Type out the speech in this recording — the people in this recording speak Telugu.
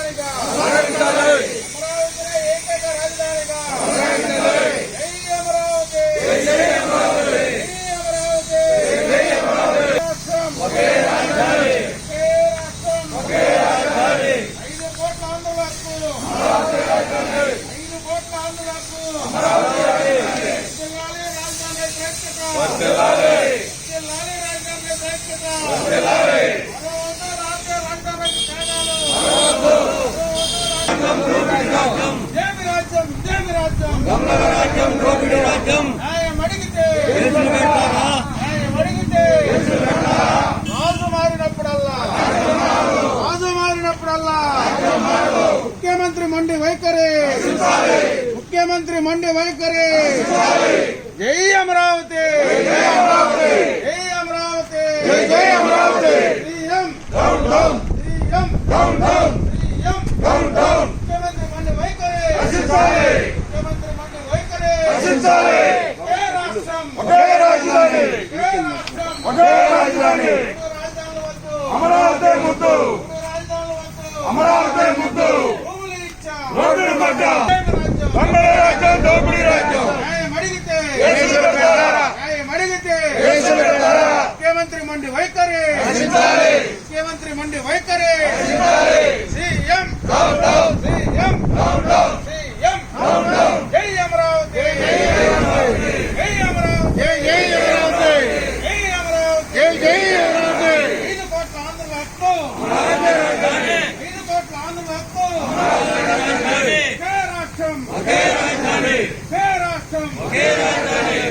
రాజధానిగా అమరావతినే ఏకైక రాజధానిగా జై అమరావతి జై అమరావతి జై అమరావతి రాష్ట్రం ఒకే రాజధాని ఒకే రాష్ట్రం ఒకే రాజధాని 5 కోట్ల ఆంధ్రులకు అమరావతి రాజధాని 5 కోట్ల ఆంధ్రులకు అమరావతి రాజధాని రాజధాని శ్రేష్ఠత వర్ధిల్లాలి రాజధాని శ్రేష్ఠత వర్ధిల్లాలి ముఖ్యమంత్రి మండి వైఖరి ముఖ్యమంత్రి మండి వైఖరి జై అమరావతి జై అమరావతి జై Amaravati CM down down CM down down CM down down ముఖ్యమంత్రి మండి వైఖరి ముఖ్యమంత్రి మండి వైఖరి ఒకే రాష్ట్రం ఒకే రాజధాని ఒకే రాజధాని అమరావతి ముద్దు అమరావతి ముద్దు రోడ్డు మధ్య దొంగల రాజ్యం దోపిడీ రాజ్యం అడిగితే ముఖ్యమంత్రి మండి వైఖరి ముఖ్యమంత్రి మండి వైఖరి సీఎం సీఎం సీఎం జై అమరావతి జై అమరావతి జై అమరావతి జై అమరావతి జై అమరావతి 5 కోట్ల ఆంధ్రుల హక్కు 5 కోట్ల ఆంధ్రుల హక్కు ఒకే రాష్ట్రం ఒకే రాజధాని ఒకే రాష్ట్రం ఒకే రాజధాని